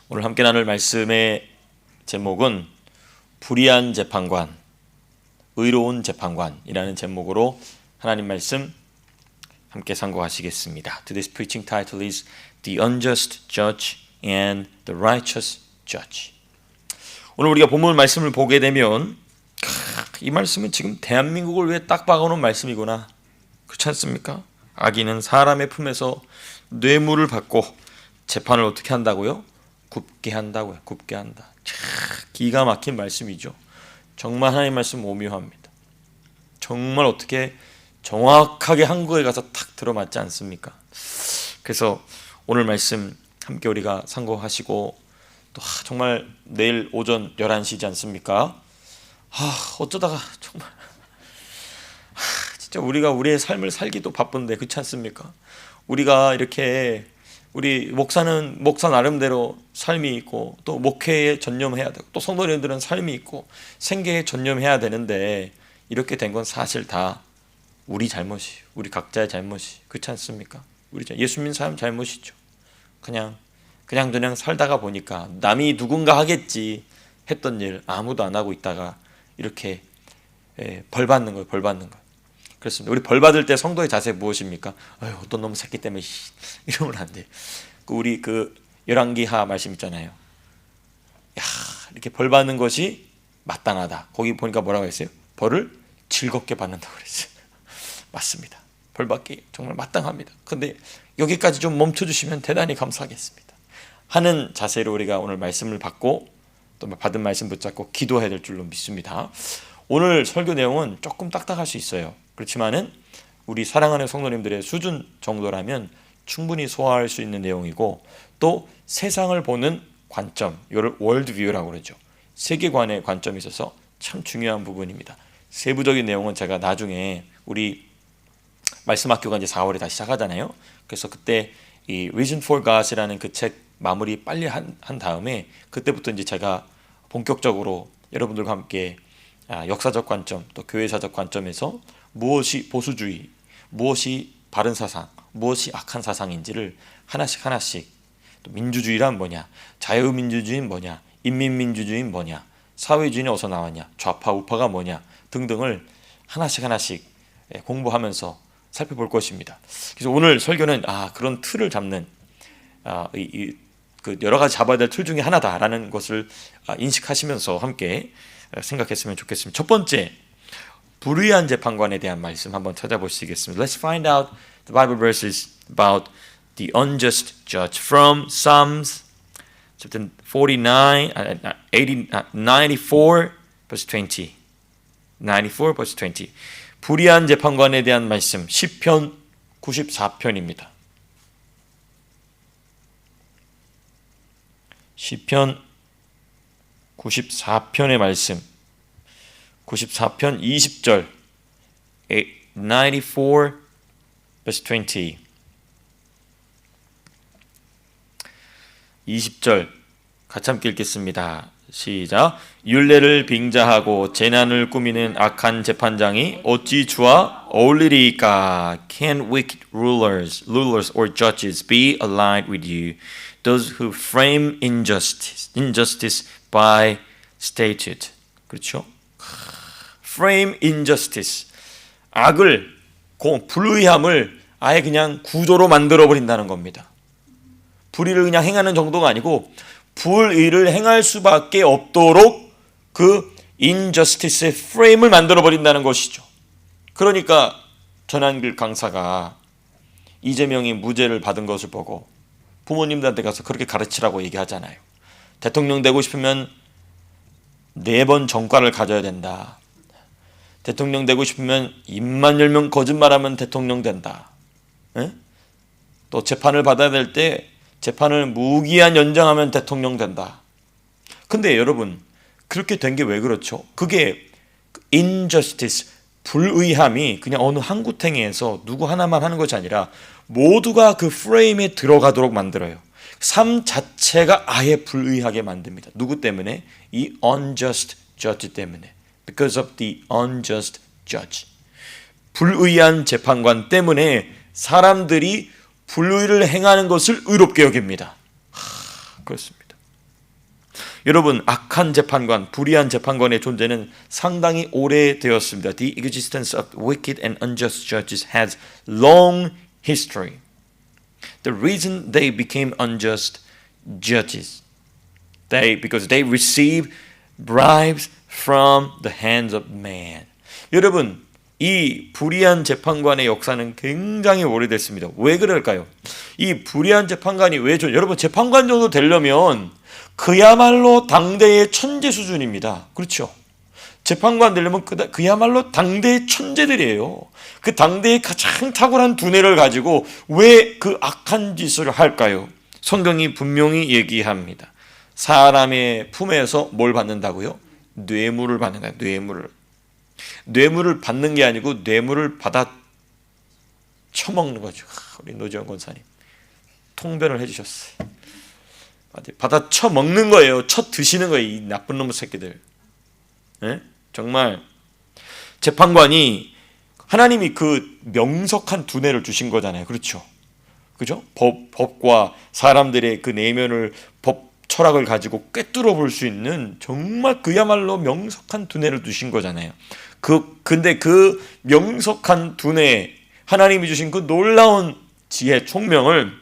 오늘 함께 나눌 말씀의 제목은 불의한 재판관, 의로운 재판관이라는 제목으로 하나님 말씀 함께 상고하시겠습니다. Today's preaching title is The Unjust Judge and the Righteous Judge. 오늘 우리가 본문 말씀을 보게 되면 이 말씀은 지금 대한민국을 위해 딱 박아놓은 말씀이구나. 그렇지 않습니까? 악인은 사람의 품에서 뇌물을 받고 재판을 어떻게 한다고요? 굽게 한다고요. 굽게 한다. 기가 막힌 말씀이죠. 정말 하나님 말씀 오묘합니다. 정말 어떻게 정확하게 한국에 가서 탁 들어맞지 않습니까? 그래서 오늘 말씀 함께 우리가 상고하시고 또 정말 내일 오전 11시지 않습니까? 어쩌다가 정말 진짜 우리가 우리의 삶을 살기도 바쁜데 그렇지 않습니까? 우리가 이렇게 우리 목사는 목사 나름대로 삶이 있고 또 목회에 전념해야 되고 또 성도님들은 삶이 있고 생계에 전념해야 되는데 이렇게 된 건 사실 다 우리 잘못이, 우리 각자의 잘못이 그렇지 않습니까? 우리 예수 믿는 사람 잘못이죠. 그냥 살다가 보니까 남이 누군가 하겠지 했던 일 아무도 안 하고 있다가 이렇게 벌 받는 거예요. 벌 받는 거. 그렇습니다. 우리 벌 받을 때 성도의 자세 무엇입니까? 어떤 놈 새끼 때문에 이러면 안 돼. 우리 열왕기하 말씀 있잖아요. 이렇게 벌 받는 것이 마땅하다. 거기 보니까 뭐라고 했어요? 벌을 즐겁게 받는다고 그랬어요. 맞습니다. 벌 받기 정말 마땅합니다. 근데 여기까지 좀 멈춰주시면 대단히 감사하겠습니다. 하는 자세로 우리가 오늘 말씀을 받고 또 받은 말씀 붙잡고 기도해야 될 줄로 믿습니다. 오늘 설교 내용은 조금 딱딱할 수 있어요. 그렇지만은 우리 사랑하는 성도님들의 수준 정도라면 충분히 소화할 수 있는 내용이고 또 세상을 보는 관점, 이걸 월드뷰라고 그러죠. 세계관의 관점이 있어서 참 중요한 부분입니다. 세부적인 내용은 제가 나중에 우리 말씀 학교가 이제 4월에 다시 시작하잖아요. 그래서 그때 이 Reason for God이라는 그 책 마무리 빨리 한 다음에 그때부터 이제 제가 본격적으로 여러분들과 함께 역사적 관점 또 교회사적 관점에서 무엇이 보수주의, 무엇이 바른 사상, 무엇이 악한 사상인지를 하나씩 또 민주주의란 뭐냐, 자유민주주의는 뭐냐, 인민민주주의는 뭐냐, 사회주의는 어디서 나왔냐, 좌파 우파가 뭐냐 등등을 하나씩 공부하면서 살펴볼 것입니다. 그래서 오늘 설교는 그런 틀을 잡는 그 여러 가지 잡아야 될 틀 중에 하나다라는 것을 인식하시면서 함께 생각했으면 좋겠습니다. 첫 번째, 불의한 재판관에 대한 말씀 한번 찾아보시겠습니다. Let's find out the Bible verses about the unjust judge from Psalms chapter 94 verse 20. 94 verse 20. 불의한 재판관에 대한 말씀 시편 94편입니다. 시편 94편의 말씀 94편 20절 94 verse 20 20절 같이 함께 읽겠습니다. 시작. 율례를 빙자하고 재난을 꾸미는 악한 재판장이 어찌 주와 어울리리까? Can wicked rulers or judges be allied with you? Those who frame injustice by statute. 그렇죠? frame injustice. 악을, 불의함을 아예 그냥 구조로 만들어 버린다는 겁니다. 불의를 그냥 행하는 정도가 아니고 불의를 행할 수밖에 없도록 그 injustice의 프레임을 만들어 버린다는 것이죠. 그러니까 전한길 강사가 이재명이 무죄를 받은 것을 보고 부모님들한테 가서 그렇게 가르치라고 얘기하잖아요. 대통령 되고 싶으면 4번 전과를 가져야 된다. 대통령 되고 싶으면 입만 열면 거짓말하면 대통령 된다. 또 재판을 받아야 될 때 재판을 무기한 연장하면 대통령 된다. 근데 여러분 그렇게 된 게 왜 그렇죠? 그게 injustice, 불의함이 그냥 어느 한 구탱이에서 누구 하나만 하는 것이 아니라 모두가 그 프레임에 들어가도록 만들어요. 삶 자체가 아예 불의하게 만듭니다. 누구 때문에? 이 unjust judge 때문에. Because of the unjust judge. 불의한 재판관 때문에 사람들이 불의를 행하는 것을 의롭게 여깁니다. 그렇습니다. 여러분, 악한 재판관, 불의한 재판관의 존재는 상당히 오래되었습니다. The existence of wicked and unjust judges has long history. The reason they became unjust judges, because they receive bribes from the hands of man. 여러분, 이 불의한 재판관의 역사는 굉장히 오래됐습니다. 왜 그럴까요? 이 불의한 재판관이 여러분, 재판관 정도 되려면 그야말로 당대의 천재 수준입니다. 그렇죠? 재판관 되려면 그야말로 당대의 천재들이에요. 그 당대의 가장 탁월한 두뇌를 가지고 왜 그 악한 짓을 할까요? 성경이 분명히 얘기합니다. 사람의 품에서 뭘 받는다고요? 뇌물을 받는 거예요. 뇌물을 받는 게 아니고 뇌물을 받아 처먹는 거죠. 우리 노지원 권사님 통변을 해주셨어요. 받아 처먹는 거예요. 드시는 거예요. 이 나쁜 놈의 새끼들. 네? 정말 재판관이 하나님이 그 명석한 두뇌를 주신 거잖아요. 그렇죠? 그죠? 법과 사람들의 그 내면을 법 철학을 가지고 꿰뚫어 볼 수 있는 정말 그야말로 명석한 두뇌를 주신 거잖아요. 근데 그 명석한 두뇌, 하나님이 주신 그 놀라운 지혜, 총명을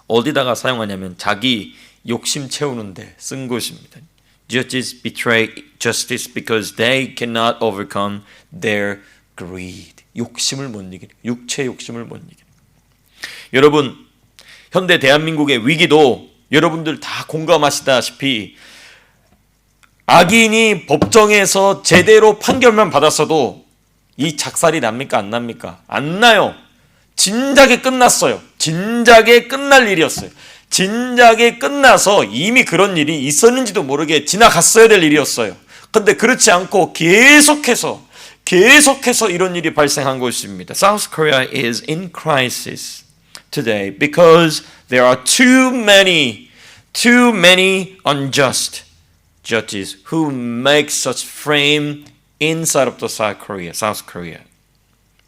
어디다가 사용하냐면 자기 욕심 채우는데 쓴 것입니다. Judges betray justice because they cannot overcome their greed. 욕심을 못 이기는, 육체 욕심을 못 이기는. 여러분, 현대 대한민국의 위기도 여러분들 다 공감하시다시피 악인이 법정에서 제대로 판결만 받았어도 이 작살이 납니까? 안 납니까? 안 나요. 진작에 끝났어요. 진작에 끝날 일이었어요. 진작에 끝나서 이미 그런 일이 있었는지도 모르게 지나갔어야 될 일이었어요. 근데 그렇지 않고 계속해서 이런 일이 발생한 것입니다. South Korea is in crisis today because there are too many unjust judges who make such frame inside of the South Korea.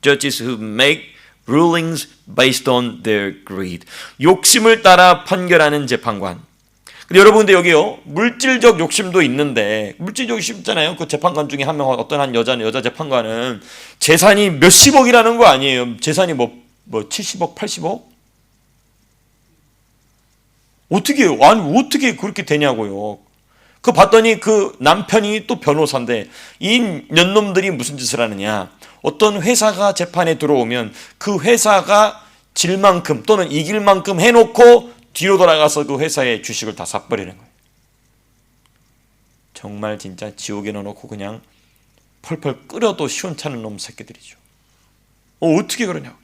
Judges who make rulings based on their greed. 욕심을 따라 판결하는 재판관. 근데 여러분들 여기요, 물질적 욕심도 있는데, 물질적 욕심 있잖아요. 그 재판관 중에 한 명, 어떤 한 여자 재판관은 재산이 몇십억이라는 거 아니에요. 재산이 뭐 70억, 80억? 어떻게 그렇게 되냐고요. 그 봤더니 그 남편이 또 변호사인데 이 년놈들이 무슨 짓을 하느냐. 어떤 회사가 재판에 들어오면 그 회사가 질 만큼 또는 이길 만큼 해놓고 뒤로 돌아가서 그 회사의 주식을 다 사버리는 거예요. 정말 진짜 지옥에 넣어놓고 그냥 펄펄 끓여도 시원찮은 놈 새끼들이죠. 어떻게 그러냐.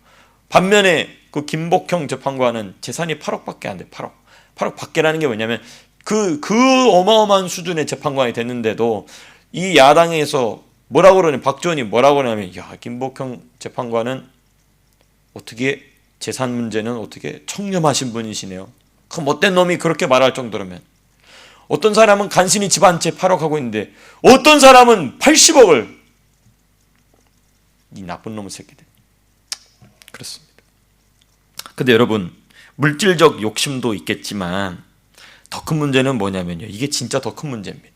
반면에 그 김복형 재판관은 재산이 8억밖에 안 돼. 8억 밖에라는 게 뭐냐면 그 어마어마한 수준의 재판관이 됐는데도 이 야당에서 뭐라고 그러냐, 박지원이 뭐라고 그러냐면, 야, 김복형 재판관은 어떻게 재산 문제는 어떻게 청렴하신 분이시네요. 그 못된 놈이 그렇게 말할 정도라면, 어떤 사람은 간신히 집 한 채 8억 하고 있는데 어떤 사람은 80억을, 이 나쁜 놈의 새끼들. 그렇습니다. 근데 여러분, 물질적 욕심도 있겠지만 더 큰 문제는 뭐냐면요, 이게 진짜 더 큰 문제입니다.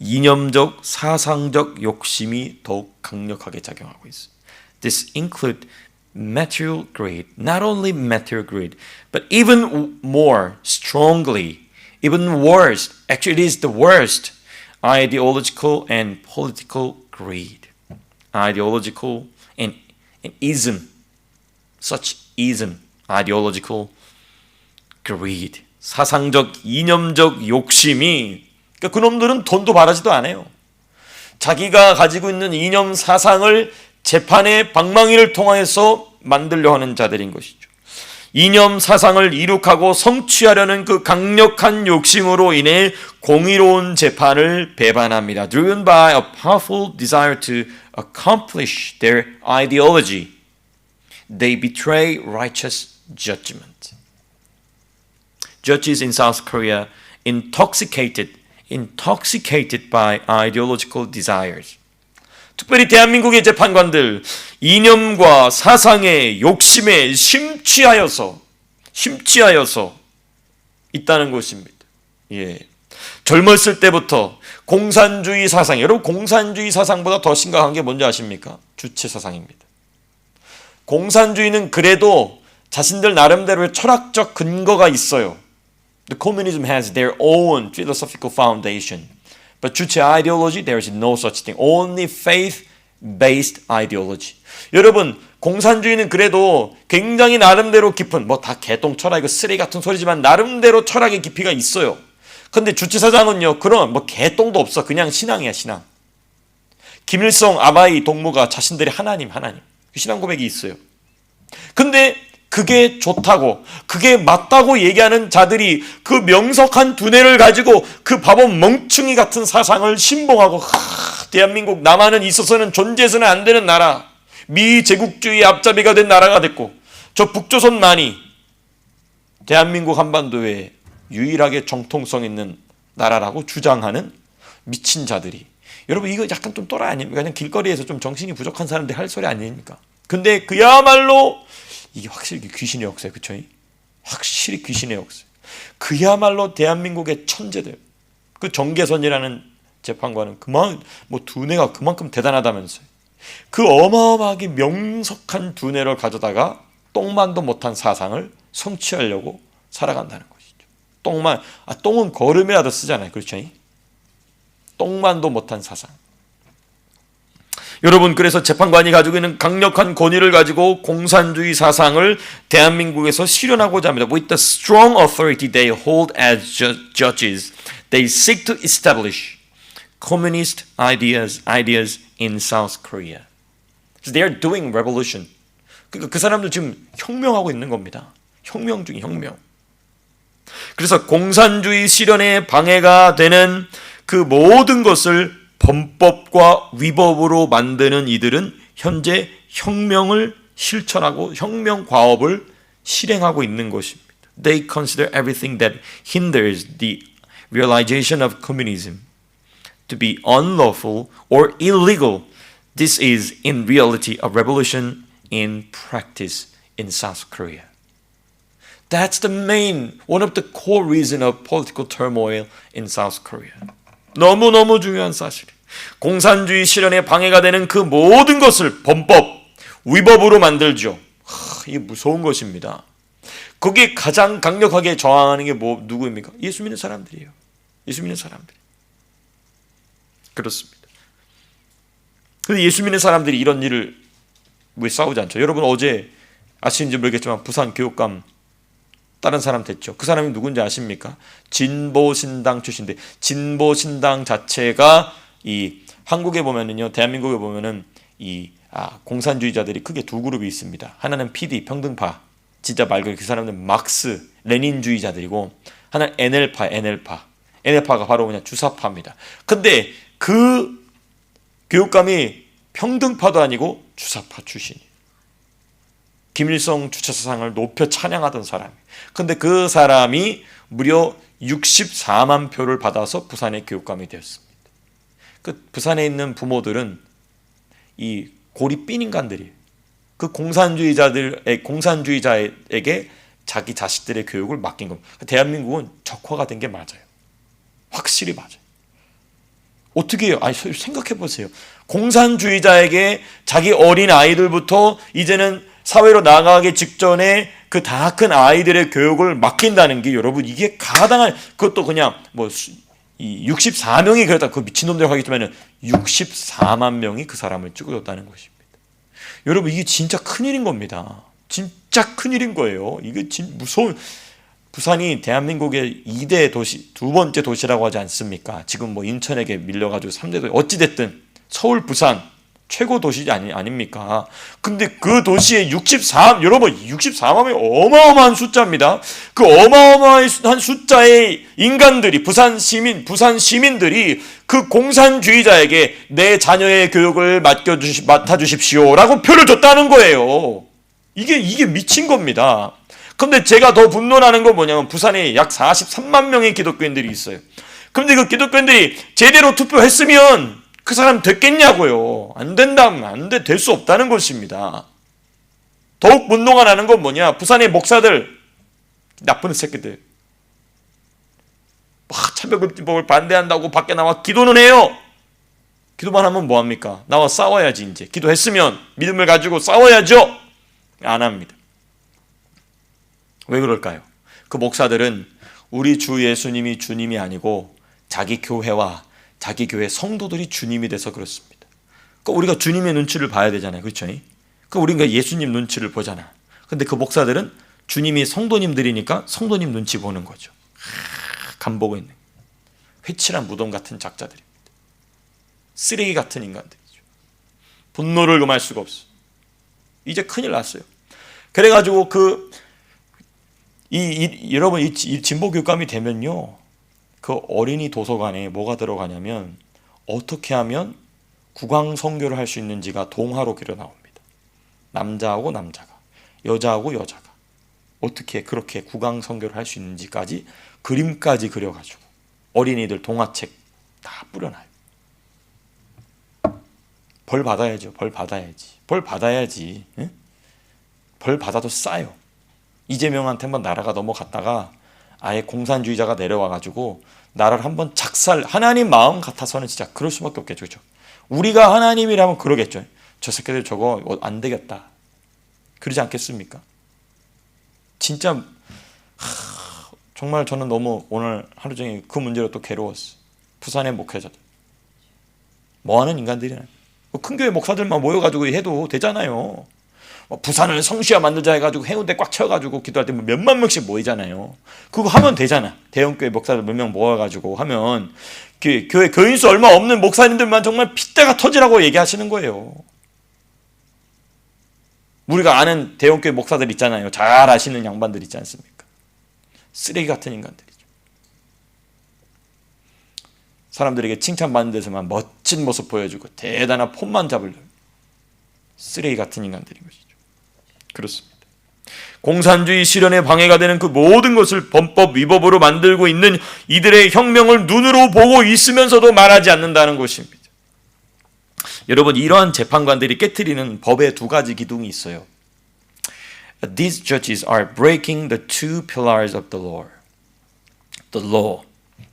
이념적, 사상적 욕심이 더욱 강력하게 작용하고 있습니다. This include material greed, not only material greed, but even more strongly, even worse, actually it is the worst, ideological and political greed. Ideological and ism, such ism, ideological greed. 사상적, 이념적 욕심이, 그러니까 그놈들은 돈도 바라지도 않아요. 자기가 가지고 있는 이념 사상을 재판의 방망이를 통해서 만들려 하는 자들인 것이죠. 이념 사상을 이룩하고 성취하려는 그 강력한 욕심으로 인해 공의로운 재판을 배반합니다. Driven by a powerful desire to accomplish their ideology, they betray righteous judgment. Judges in South Korea intoxicated by ideological desires. 특별히 대한민국의 재판관들, 이념과 사상의 욕심에 심취하여서 있다는 것입니다. 예. 젊었을 때부터 공산주의 사상, 여러분 공산주의 사상보다 더 심각한 게 뭔지 아십니까? 주체 사상입니다. 공산주의는 그래도 자신들 나름대로의 철학적 근거가 있어요. The communism has their own philosophical foundation. But 주체 ideology, there is no such thing. Only faith-based ideology. 여러분, 공산주의는 그래도 굉장히 나름대로 깊은, 뭐 다 개똥 철학, 이거 쓰레기 같은 소리지만 나름대로 철학의 깊이가 있어요. 근데 주체사상은요, 그런 뭐 개똥도 없어. 그냥 신앙이야, 신앙. 김일성, 아바이 동무가 자신들의 하나님. 그 신앙 고백이 있어요. 근데 그게 좋다고, 그게 맞다고 얘기하는 자들이 그 명석한 두뇌를 가지고 그 바보 멍충이 같은 사상을 신봉하고, 대한민국 남한은 있어서는 존재해서는 안 되는 나라, 미제국주의 앞잡이가 된 나라가 됐고, 저 북조선만이 대한민국 한반도에 유일하게 정통성 있는 나라라고 주장하는 미친 자들이, 여러분 이거 약간 좀 또라이 아닙니까? 그냥 길거리에서 좀 정신이 부족한 사람들이 할 소리 아닙니까? 근데 그야말로 이게 확실히 귀신의 역사예요. 그쵸? 확실히 귀신의 역사. 그야말로 대한민국의 천재들. 그 정계선이라는 재판관은 두뇌가 그만큼 대단하다면서요. 그 어마어마하게 명석한 두뇌를 가져다가 똥만도 못한 사상을 성취하려고 살아간다는 것이죠. 똥은 거름이라도 쓰잖아요. 그렇죠? 똥만도 못한 사상. 여러분, 그래서 재판관이 가지고 있는 강력한 권위를 가지고 공산주의 사상을 대한민국에서 실현하고자 합니다. With the strong authority they hold as judges, they seek to establish communist ideas in South Korea. So they are doing revolution. 그러니까 그 사람들 지금 혁명하고 있는 겁니다. 혁명 중에 혁명. 그래서 공산주의 실현에 방해가 되는 그 모든 것을 범법과 위법으로 만드는 이들은 현재 혁명을 실천하고 혁명 과업을 실행하고 있는 것입니다. They consider everything that hinders the realization of communism to be unlawful or illegal. This is in reality a revolution in practice in South Korea. That's the one of the core reason of political turmoil in South Korea. 너무너무 중요한 사실. 공산주의 실현에 방해가 되는 그 모든 것을 범법, 위법으로 만들죠. 이게 무서운 것입니다. 거기에 가장 강력하게 저항하는 게 누구입니까? 예수 믿는 사람들이에요. 예수 믿는 사람들. 그렇습니다. 근데 예수 믿는 사람들이 이런 일을 왜 싸우지 않죠? 여러분 어제 아시는지 모르겠지만 부산 교육감 다른 사람 됐죠. 그 사람이 누군지 아십니까? 진보신당 출신인데, 진보신당 자체가 이 한국에 보면은요, 대한민국에 보면은 공산주의자들이 크게 두 그룹이 있습니다. 하나는 PD 평등파, 진짜 말 그대로 그 사람들은 막스 레닌주의자들이고, 하나는 NL파가 바로 그냥 주사파입니다. 근데 그 교육감이 평등파도 아니고 주사파 출신이에요. 김일성 주체사상을 높여 찬양하던 사람이. 근데 그 사람이 무려 64만 표를 받아서 부산의 교육감이 되었습니다. 그 부산에 있는 부모들은 이 고리삔 인간들이에요. 그 공산주의자에게 자기 자식들의 교육을 맡긴 겁니다. 대한민국은 적화가 된 게 맞아요. 확실히 맞아요. 어떻게 해요? 생각해 보세요. 공산주의자에게 자기 어린 아이들부터 이제는 사회로 나가기 직전에 그 다 큰 아이들의 교육을 맡긴다는 게, 여러분 이게 가당한, 그것도 그냥 이 64명이 그랬다, 그 미친놈들 하겠지만은 64만 명이 그 사람을 찍어줬다는 것입니다. 여러분 이게 진짜 큰일인 겁니다. 진짜 큰일인 거예요. 이게 무서운. 부산이 대한민국의 2대 도시, 두 번째 도시라고 하지 않습니까? 지금 인천에게 밀려가지고 3대 도시, 어찌됐든 서울, 부산 최고 도시 아닙니까? 근데 그 도시에 여러분 64만 명이 어마어마한 숫자입니다. 그 어마어마한 숫자의 인간들이, 부산 시민들이 그 공산주의자에게 내 자녀의 교육을 맡아주십시오라고 표를 줬다는 거예요. 이게 미친 겁니다. 근데 제가 더 분노하는 건 뭐냐면, 부산에 약 43만 명의 기독교인들이 있어요. 근데 그 기독교인들이 제대로 투표했으면 그 사람 됐겠냐고요. 안 된다면 안 돼, 될 수 없다는 것입니다. 더욱 분노가 나는 건 뭐냐, 부산의 목사들, 나쁜 새끼들, 참 살펴급진법을 반대한다고 밖에 나와 기도는 해요. 기도만 하면 뭐합니까? 나와 싸워야지. 이제 기도했으면 믿음을 가지고 싸워야죠. 안 합니다. 왜 그럴까요? 그 목사들은 우리 주 예수님이 주님이 아니고 자기 교회와 자기 교회 성도들이 주님이 돼서 그렇습니다. 그러니까 우리가 주님의 눈치를 봐야 되잖아요. 그렇죠? 그러니까 우리가 예수님 눈치를 보잖아. 근데 그 목사들은 주님이 성도님들이니까 성도님 눈치 보는 거죠. 간보고 있는 회칠한 무덤 같은 작자들입니다. 쓰레기 같은 인간들이죠. 분노를 금할 수가 없어. 이제 큰일 났어요. 그래가지고 여러분 이 진보 교감이 되면요, 그 어린이 도서관에 뭐가 들어가냐면 어떻게 하면 국왕 선교를 할 수 있는지가 동화로 그려 나옵니다. 남자하고 남자가, 여자하고 여자가 어떻게 그렇게 국왕 선교를 할 수 있는지까지 그림까지 그려가지고 어린이들 동화책 다 뿌려놔요. 벌 받아야죠. 벌 받아야지. 벌 받아야지. 응? 벌 받아도 싸요. 이재명한테 한번 나라가 넘어갔다가 아예 공산주의자가 내려와가지고 나라를 한번 작살, 하나님 마음 같아서는 진짜 그럴 수밖에 없겠죠. 그렇죠? 우리가 하나님이라면 그러겠죠. 저 새끼들 저거 안 되겠다. 그러지 않겠습니까? 진짜 정말 저는 너무 오늘 하루 종일 그 문제로 또 괴로웠어요. 부산의 목회자들. 뭐하는 인간들이나. 큰 교회 목사들만 모여가지고 해도 되잖아요. 부산을 성시화 만들자 해가지고 해운대 꽉 채워가지고 기도할 때 몇만 명씩 모이잖아요. 그거 하면 되잖아. 대형교회 목사들 몇 명 모아가지고 하면 교회 교인수 얼마 없는 목사님들만 정말 핏대가 터지라고 얘기하시는 거예요. 우리가 아는 대형교회 목사들 있잖아요. 잘 아시는 양반들 있지 않습니까? 쓰레기 같은 인간들이죠. 사람들에게 칭찬받는 데서만 멋진 모습 보여주고 대단한 폼만 잡으려고 쓰레기 같은 인간들인 것이죠. 그렇습니다. 공산주의 실현에 방해가 되는 그 모든 것을 범법 위법으로 만들고 있는 이들의 혁명을 눈으로 보고 있으면서도 말하지 않는다는 것입니다. 여러분, 이러한 재판관들이 깨트리는 법의 두 가지 기둥이 있어요. These judges are breaking the two pillars of the law. The law.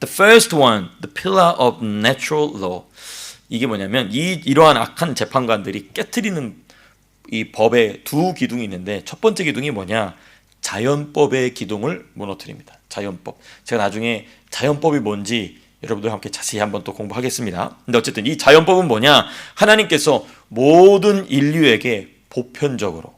The first one, the pillar of natural law. 이게 뭐냐면 이러한 악한 재판관들이 깨트리는 이 법의 두 기둥이 있는데, 첫 번째 기둥이 뭐냐? 자연법의 기둥을 무너뜨립니다. 자연법. 제가 나중에 자연법이 뭔지 여러분들 함께 자세히 한번 또 공부하겠습니다. 근데 어쨌든 이 자연법은 뭐냐? 하나님께서 모든 인류에게 보편적으로,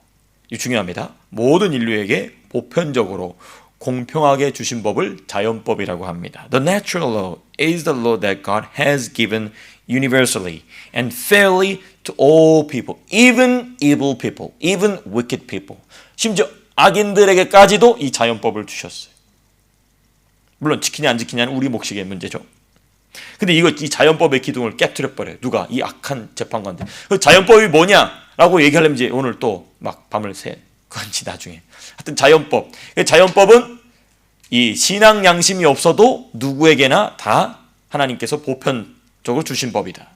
이 중요합니다. 모든 인류에게 보편적으로 공평하게 주신 법을 자연법이라고 합니다. The natural law is the law that God has given universally and fairly to all people, even evil people, even wicked people. 심지어 악인들에게까지도 이 자연법을 주셨어요. 물론 지키냐 안 지키냐는 우리 몫이게 문제죠. 근데 이 자연법의 기둥을 깨트려 버려요. 누가? 이 악한 재판관들. 그 자연법이 뭐냐라고 얘기하려면 이제 오늘 또 막 밤을 새 건지 나중에. 하여튼 자연법은 이 신앙 양심이 없어도 누구에게나 다 하나님께서 보편적으로 주신 법이다.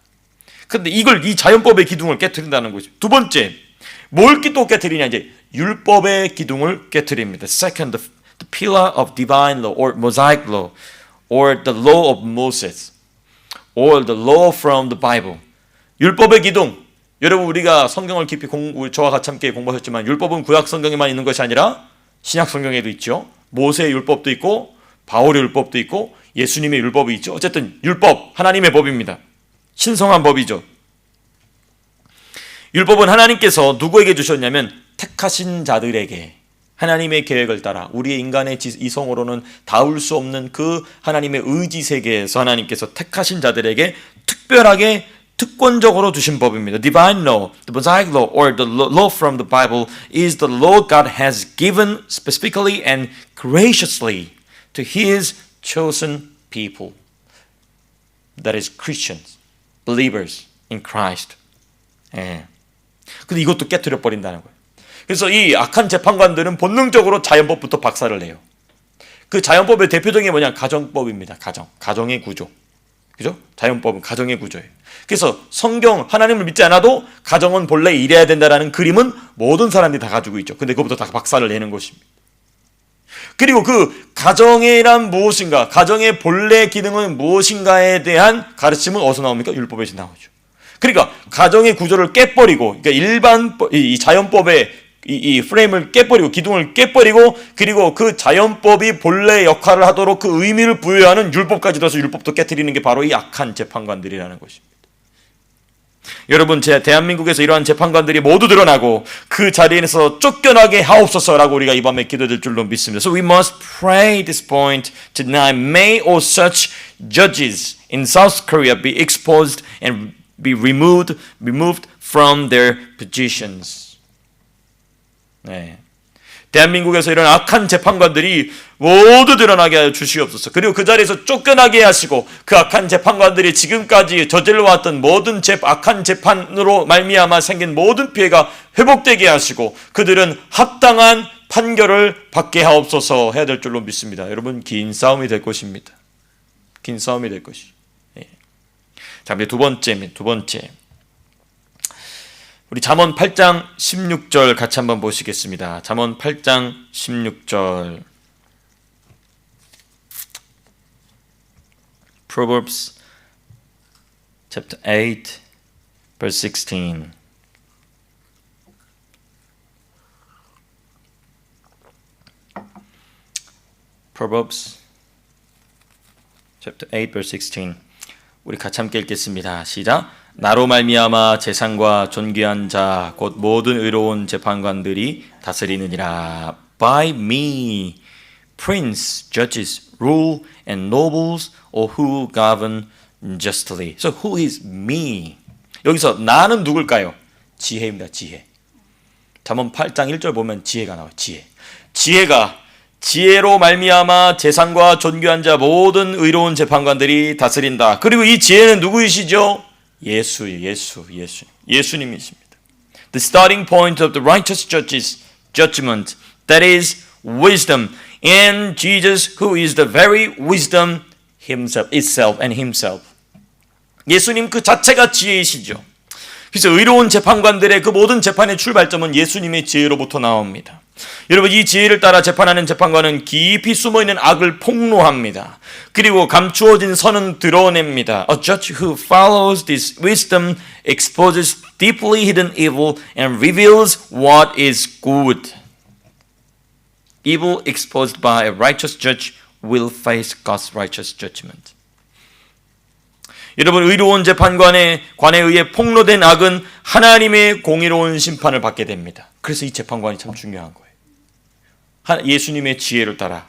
근데 이 자연법의 기둥을 깨트린다는 거죠. 두 번째, 뭘 또 깨트리냐? 이제 율법의 기둥을 깨트립니다. Second, the pillar of divine law or Mosaic law or the law of Moses or the law from the Bible. 율법의 기둥. 여러분, 우리가 성경을 깊이 저와 같이 함께 공부하셨지만 율법은 구약 성경에만 있는 것이 아니라 신약 성경에도 있죠. 모세의 율법도 있고 바울의 율법도 있고 예수님의 율법이 있죠. 어쨌든 율법, 하나님의 법입니다. 신성한 법이죠. 율법은 하나님께서 누구에게 주셨냐면 택하신 자들에게, 하나님의 계획을 따라 우리의 인간의 이성으로는 닿을 수 없는 그 하나님의 의지 세계에서 하나님께서 택하신 자들에게 특별하게 특권적으로 주신 법입니다. Divine law, the Mosaic law, or the law from the Bible is the law God has given specifically and graciously to His chosen people. That is Christians, believers in Christ. 예. 근데 이것도 깨트려 버린다는 거예요. 그래서 이 악한 재판관들은 본능적으로 자연법부터 박살을 내요. 그 자연법의 대표적인 게 뭐냐? 가정법입니다. 가정의 구조. 그죠? 자연법은 가정의 구조예요. 그래서 성경, 하나님을 믿지 않아도 가정은 본래 이래야 된다라는 그림은 모든 사람들이 다 가지고 있죠. 근데 그것부터 다 박살을 내는 것입니다. 그리고 그 가정이란 무엇인가, 가정의 본래 기능은 무엇인가에 대한 가르침은 어디서 나옵니까? 율법에서 나오죠. 그러니까 가정의 구조를 깨버리고, 그러니까 일반 이 자연법의 이 프레임을 깨버리고, 기둥을 깨버리고, 그리고 그 자연법이 본래 역할을 하도록 그 의미를 부여하는 율법까지 넣어서 율법도 깨트리는 게 바로 이 악한 재판관들이라는 것입니다. 여러분, 대한민국에서 이러한 재판관들이 모두 드러나고 그 자리에서 쫓겨나게 하옵소서라고 우리가 이 밤에 기도될 줄로 믿습니다. So we must pray this point tonight. May all such judges in South Korea be exposed and be removed from their positions. 네. 대한민국에서 이런 악한 재판관들이 모두 드러나게 하여 주시옵소서. 그리고 그 자리에서 쫓겨나게 하시고 그 악한 재판관들이 지금까지 저질러왔던 모든 악한 재판으로 말미암아 생긴 모든 피해가 회복되게 하시고 그들은 합당한 판결을 받게 하옵소서 해야 될 줄로 믿습니다. 여러분, 긴 싸움이 될 것입니다. 긴 싸움이 될 것이죠. 예. 자, 이제 두 번째. 우리 잠언 8장 16절 같이 한번 보시겠습니다. 잠언 8장 16절. Proverbs chapter 8 verse 16. Proverbs chapter 8 verse 16. 우리 같이 함께 읽겠습니다. 시작. 나로 말미암아 재상과 존귀한 자 곧 모든 의로운 재판관들이 다스리느니라. By me prince, judges, rule and nobles or who govern justly. So who is me? 여기서 나는 누굴까요? 지혜입니다. 지혜. 잠언 8장 1절 보면 지혜가 나와요. 지혜로 말미암아 재상과 존귀한 자 모든 의로운 재판관들이 다스린다. 그리고 이 지혜는 누구이시죠? 예수님이십니다. The starting point of the righteous judge's judgment, that is wisdom, and Jesus, who is the very wisdom itself and himself. 예수님 그 자체가 지혜이시죠. 그래서 의로운 재판관들의 그 모든 재판의 출발점은 예수님의 지혜로부터 나옵니다. 여러분, 이 지혜를 따라 재판하는 재판관은 깊이 숨어있는 악을 폭로합니다. 그리고 감추어진 선은 드러냅니다. A judge who follows this wisdom exposes deeply hidden evil and reveals what is good. Evil exposed by a righteous judge will face God's righteous judgment. 여러분, 의로운 재판관에 의해 폭로된 악은 하나님의 공의로운 심판을 받게 됩니다. 그래서 이 재판관이 참 중요한 거예요. 예수님의 지혜를 따라.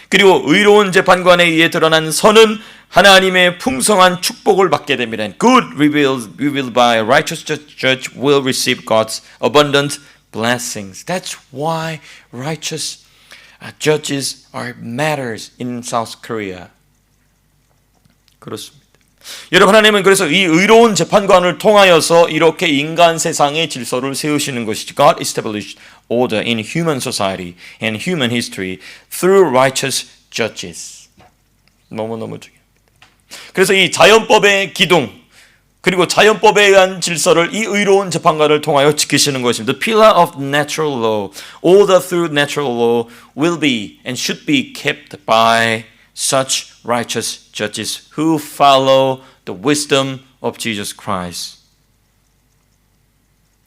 그리고 의로운 재판관에 의해 드러난 선은 하나님의 풍성한 축복을 받게 됩니다. And good revealed by a righteous judge will receive God's abundant blessings. That's why righteous judges are matters in South Korea. 그렇습니다. 여러분, 하나님은 그래서 이 의로운 재판관을 통하여서 이렇게 인간 세상의 질서를 세우시는 것이죠. God established order in human society and human history through righteous judges. 너무너무 중요합니다. 그래서 이 자연법의 기둥 그리고 자연법에 의한 질서를 이 의로운 재판관을 통하여 지키시는 것입니다. The pillar of natural law, order through natural law will be and should be kept by such righteous judges who follow the wisdom of Jesus Christ.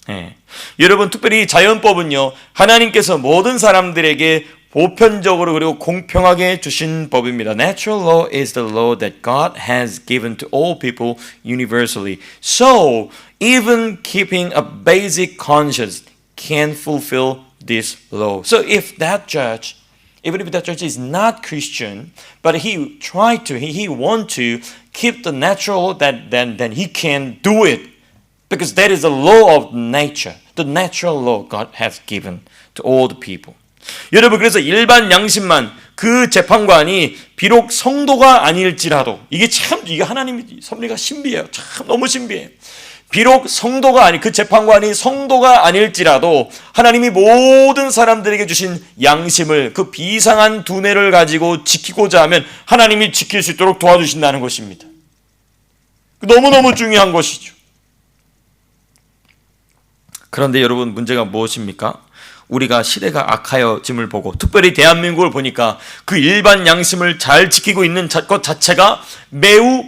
네. 여러분, 특별히 자연법은요, 하나님께서 모든 사람들에게 보편적으로 그리고 공평하게 주신 법입니다. Natural law is the law that God has given to all people universally. So, even keeping a basic conscience can fulfill this law. So, if that judge is not Christian, but he want to keep the natural, then he can do it. Because that is the law of nature. The natural law God has given to all the people. 여러분, 그래서 일반 양심만 그 재판관이 비록 성도가 아닐지라도 이게 하나님의 섭리가 신비해요. 참 너무 신비해요. 비록 그 재판관이 성도가 아닐지라도 하나님이 모든 사람들에게 주신 양심을 그 비상한 두뇌를 가지고 지키고자 하면 하나님이 지킬 수 있도록 도와주신다는 것입니다. 너무너무 중요한 것이죠. 그런데 여러분, 문제가 무엇입니까? 우리가 시대가 악하여짐을 보고 특별히 대한민국을 보니까 그 일반 양심을 잘 지키고 있는 것 자체가 매우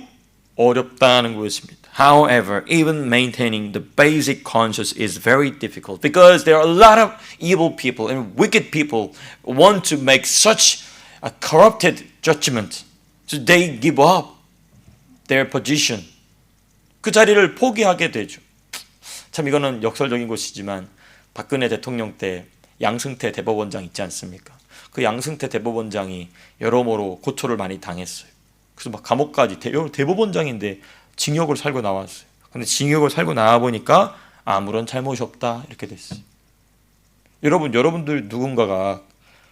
어렵다는 것입니다. However, even maintaining the basic conscience is very difficult because there are a lot of evil people and wicked people who want to make such a corrupted judgment. So they give up their position. 그 자리를 포기하게 되죠. 참 이거는 역설적인 것이지만 박근혜 대통령 때 양승태 대법원장 있지 않습니까? 그 양승태 대법원장이 여러모로 고초를 많이 당했어요. 그래서 막 감옥까지 대법원장인데 징역을 살고 나왔어요. 근데 징역을 살고 나와 보니까 아무런 잘못이 없다 이렇게 됐어요. 여러분들 누군가가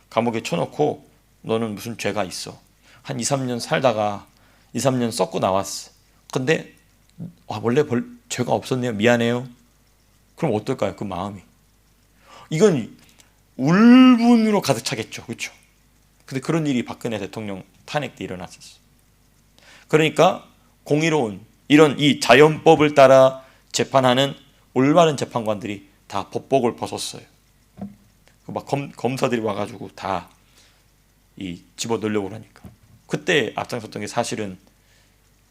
감옥에 쳐놓고 너는 무슨 죄가 있어. 한 2, 3년 살다가 2, 3년 썩고 나왔어. 근데 원래 죄가 없었네요. 미안해요. 그럼 어떨까요? 그 마음이. 이건 울분으로 가득 차겠죠. 그렇죠? 근데 그런 일이 박근혜 대통령 탄핵 때 일어났었어요. 그러니까 공의로운 이런 이 자연법을 따라 재판하는 올바른 재판관들이 다 법복을 벗었어요. 막 검사들이 와가지고 다 이 집어 넣으려고 그러니까. 그때 앞장섰던 게 사실은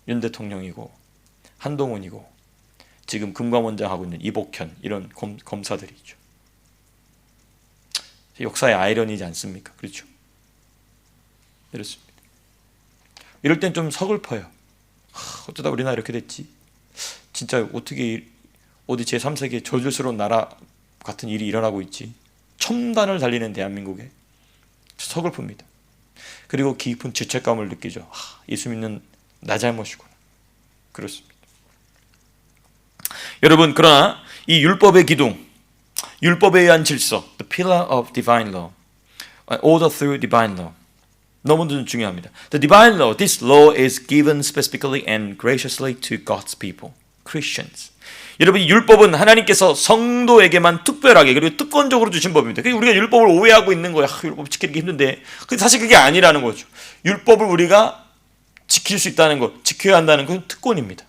윤 대통령이고 한동훈이고 지금 금감원장 하고 있는 이복현 이런 검사들이죠. 역사의 아이러니지 않습니까? 그렇죠? 이렇습니다. 이럴 땐 좀 서글퍼요. 어쩌다 우리나라 이렇게 됐지? 진짜 어떻게 어디 제3세계 저주스러운 나라 같은 일이 일어나고 있지? 첨단을 달리는 대한민국에 서글픕니다. 그리고 깊은 죄책감을 느끼죠. 예수 믿는 나 잘못이구나. 그렇습니다. 여러분, 그러나 이 율법의 기둥, 율법에 의한 질서, the pillar of divine law, order through divine law, 너무도 중요합니다. The divine law, this law is given specifically and graciously to God's people, Christians. 여러분, 이 율법은 하나님께서 성도에게만 특별하게 그리고 특권적으로 주신 법입니다. 우리가 율법을 오해하고 있는 거예요. 율법 지키기 힘든데. 사실 그게 아니라는 거죠. 율법을 우리가 지킬 수 있다는 것, 지켜야 한다는 것은 특권입니다.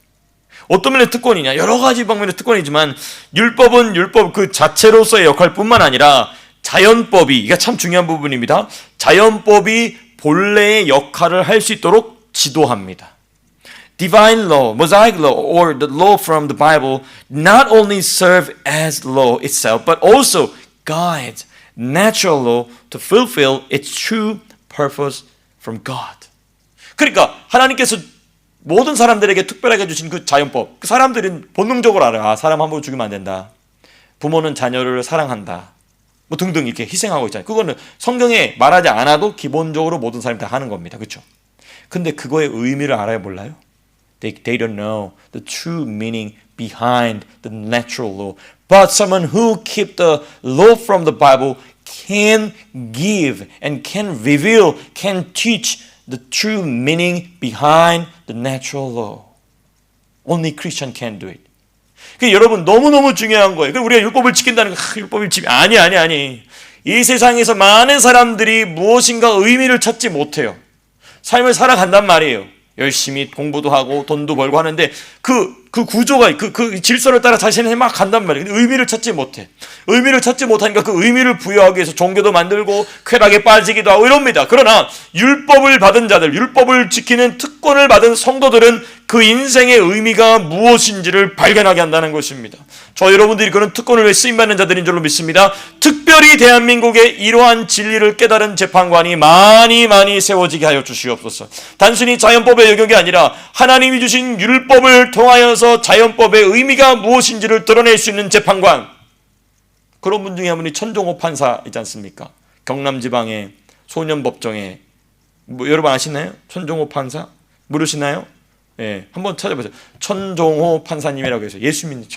어떤 면의 특권이냐? 여러 가지 방면의 특권이지만 율법은 율법 그 자체로서의 역할뿐만 아니라 자연법이, 이게 참 중요한 부분입니다. 자연법이 본래의 역할을 할 수 있도록 지도합니다. Divine law, Mosaic law, or the law from the Bible not only serve as law itself, but also guides natural law to fulfill its true purpose from God. 그러니까 하나님께서 모든 사람들에게 특별하게 주신 그 자연법, 그 사람들은 본능적으로 알아요. 사람 함부로 죽이면 안 된다. 부모는 자녀를 사랑한다. 뭐 등등 이렇게 희생하고 있잖아요. 그거는 성경에 말하지 않아도 기본적으로 모든 사람이 다 하는 겁니다. 그렇죠? 근데 그거의 의미를 알아요, 몰라요? They don't know the true meaning behind the natural law. But someone who keeps the law from the Bible can give and can reveal, can teach the true meaning behind the natural law. Only Christian can do it. 여러분 너무너무 중요한 거예요. 우리가 율법을 지킨다는 거 율법을 아니. 이 세상에서 많은 사람들이 무엇인가 의미를 찾지 못해요. 삶을 살아간단 말이에요. 열심히 공부도 하고 돈도 벌고 하는데 그 구조가 그 질서를 따라 자신이 막 간단 말이에요. 근데 의미를 찾지 못해. 의미를 찾지 못하니까 그 의미를 부여하기 위해서 종교도 만들고 쾌락에 빠지기도 하고 이럽니다. 그러나 율법을 받은 자들, 율법을 지키는 특권을 받은 성도들은 그 인생의 의미가 무엇인지를 발견하게 한다는 것입니다. 저 여러분들이 그런 특권을 왜 쓰임받는 자들인 줄로 믿습니다. 특별히 대한민국에 이러한 진리를 깨달은 재판관이 많이 세워지게 하여 주시옵소서. 단순히 자연법의 영역이 아니라 하나님이 주신 율법을 통하여서 자연법의 의미가 무엇인지를 드러낼 수 있는 재판관. 그런 분 중에 한 분이 천종호 판사 있지 않습니까? 경남지방의 소년법정에 여러분 아시나요? 천종호 판사? 모르시나요? 예, 한번 찾아보세요. 천종호 판사님이라고 해서 예수 믿는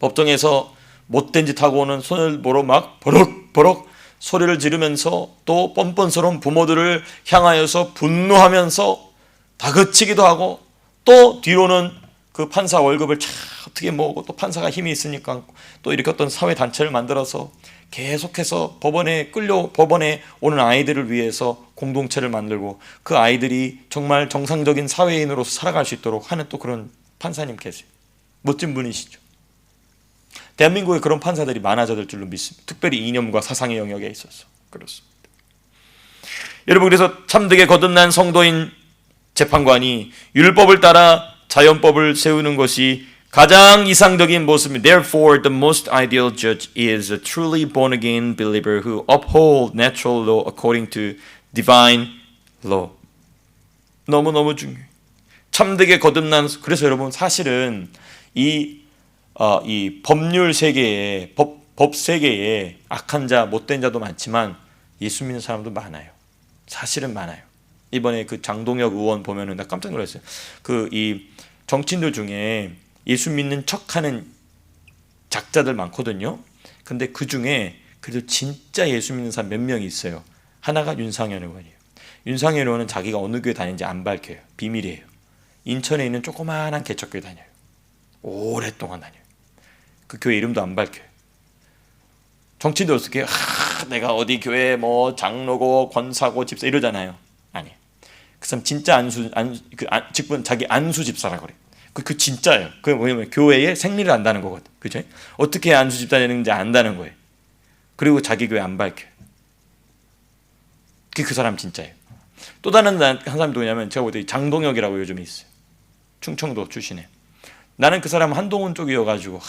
법정에서 못된 짓 하고 오는 손을 보러 막 버럭버럭 소리를 지르면서 또 뻔뻔스러운 부모들을 향하여서 분노하면서 다그치기도 하고 또 뒤로는 그 판사 월급을 어떻게 모으고 또 판사가 힘이 있으니까 또 이렇게 어떤 사회 단체를 만들어서 계속해서 법원에 오는 아이들을 위해서 공동체를 만들고 그 아이들이 정말 정상적인 사회인으로서 살아갈 수 있도록 하는 또 그런 판사님 계세요. 멋진 분이시죠. 대한민국에 그런 판사들이 많아질 줄로 믿습니다. 특별히 이념과 사상의 영역에 있어서 그렇습니다. 여러분, 그래서 참되게 거듭난 성도인 재판관이 율법을 따라 자연법을 세우는 것이 가장 이상적인 모습입니다. Therefore, the most ideal judge is a truly born-again believer who upholds natural law according to divine law. 너무너무 중요해요. 참되게 거듭난, 그래서 여러분 사실은 이 법률 세계에, 법 세계에 악한 자, 못된 자도 많지만 예수 믿는 사람도 많아요. 사실은 많아요. 이번에 그 장동혁 의원 보면은 나 깜짝 놀랐어요. 이 정치인들 중에 예수 믿는 척하는 작자들 많거든요. 근데 그 중에 그래도 진짜 예수 믿는 사람 몇 명이 있어요. 하나가 윤상현 의원이에요. 윤상현 의원은 자기가 어느 교회 다니는지 안 밝혀요. 비밀이에요. 인천에 있는 조그마한 개척교회 다녀요. 오랫동안 다녀요. 그 교회 이름도 안 밝혀요. 정치인들 어떻게 내가 어디 교회 뭐 장로고 권사고 집사 이러잖아요. 아니에요. 그 사람 진짜 직분 자기 안수 집사라고 그래요. 그 진짜예요. 그게 뭐냐면 교회의 생리를 안다는 거거든. 그죠? 어떻게 안수 집사 되는지 안다는 거예요. 그리고 자기 교회 안 밝혀요. 그 사람 진짜예요. 또 다른 한 사람이 누구냐면 제가 볼 때 장동혁이라고 요즘에 있어요. 충청도 출신에. 나는 그 사람 한동훈 쪽이어가지고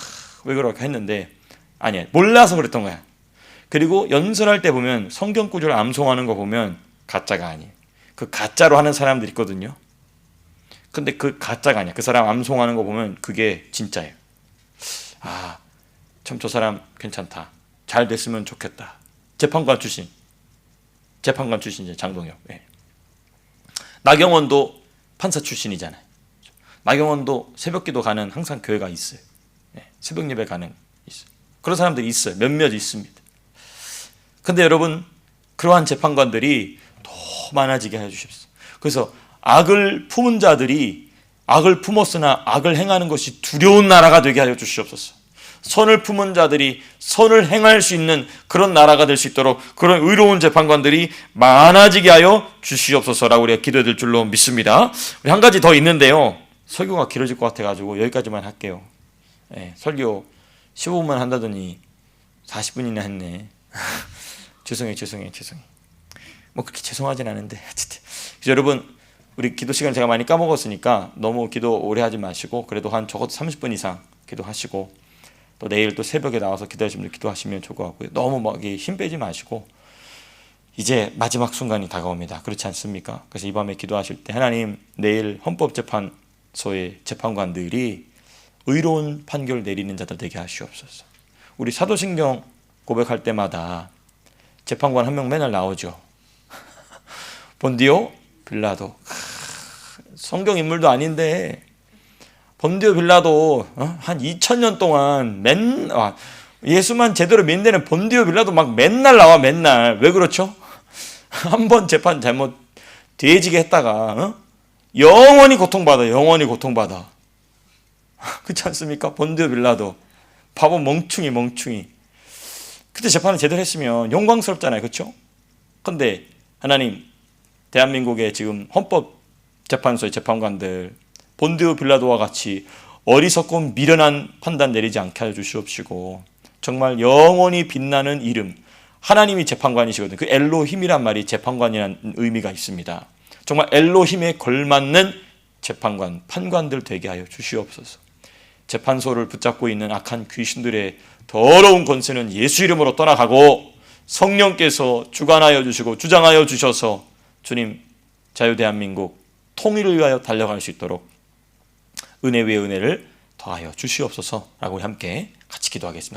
왜 그럴까 했는데 아니야. 몰라서 그랬던 거야. 그리고 연설할 때 보면 성경 구절을 암송하는 거 보면 가짜가 아니에요. 그 가짜로 하는 사람들 있거든요. 근데 그 가짜가 아니야. 그 사람 암송하는 거 보면 그게 진짜예요. 참 저 사람 괜찮다. 잘 됐으면 좋겠다. 재판관 출신이죠. 장동혁. 네. 나경원도 판사 출신이잖아요. 나경원도 새벽기도 가는 항상 교회가 있어요. 네. 새벽 예배 가는 있어요. 그런 사람들이 있어요. 몇몇 있습니다. 근데 여러분, 그러한 재판관들이 더 많아지게 해주십시오. 그래서 악을 품은 자들이 악을 품었으나 악을 행하는 것이 두려운 나라가 되게 하여 주시옵소서. 선을 품은 자들이 선을 행할 수 있는 그런 나라가 될 수 있도록 그런 의로운 재판관들이 많아지게 하여 주시옵소서라고 우리가 기도해드릴 줄로 믿습니다. 우리 한 가지 더 있는데요. 설교가 길어질 것 같아가지고 여기까지만 할게요. 네, 설교 15분만 한다더니 40분이나 했네. 죄송해요. 뭐 그렇게 죄송하진 않은데 어쨌든. 여러분, 우리 기도 시간 제가 많이 까먹었으니까 너무 기도 오래 하지 마시고 그래도 한 적어도 30분 이상 기도하시고 또 내일 또 새벽에 나와서 기도하시는 분들 기도하시면 좋을 것 같고요. 너무 막 힘 빼지 마시고 이제 마지막 순간이 다가옵니다. 그렇지 않습니까? 그래서 이 밤에 기도하실 때 하나님, 내일 헌법재판소의 재판관들이 의로운 판결 내리는 자들 되게 하시옵소서. 우리 사도신경 고백할 때마다 재판관 한 명 맨날 나오죠. 본디오 빌라도. 성경 인물도 아닌데 본디오 빌라도 한 2000년 동안 예수만 제대로 믿는 본디오 빌라도 막 맨날 나와. 맨날. 왜 그렇죠? 한 번 재판 잘못 뒤지게 했다가 영원히 고통받아. 그렇지 않습니까? 본디오 빌라도 바보 멍충이. 그때 재판을 제대로 했으면 영광스럽잖아요. 그렇죠? 근데 하나님, 대한민국의 지금 헌법재판소의 재판관들 본디오 빌라도와 같이 어리석고 미련한 판단 내리지 않게 하여 주시옵시고 정말 영원히 빛나는 이름, 하나님이 재판관이시거든요. 그 엘로힘이란 말이 재판관이라는 의미가 있습니다. 정말 엘로힘에 걸맞는 재판관, 판관들 되게 하여 주시옵소서. 재판소를 붙잡고 있는 악한 귀신들의 더러운 권세는 예수 이름으로 떠나가고 성령께서 주관하여 주시고 주장하여 주셔서 주님, 자유대한민국 통일을 위하여 달려갈 수 있도록 은혜 위에 은혜를 더하여 주시옵소서라고 우리 함께 같이 기도하겠습니다.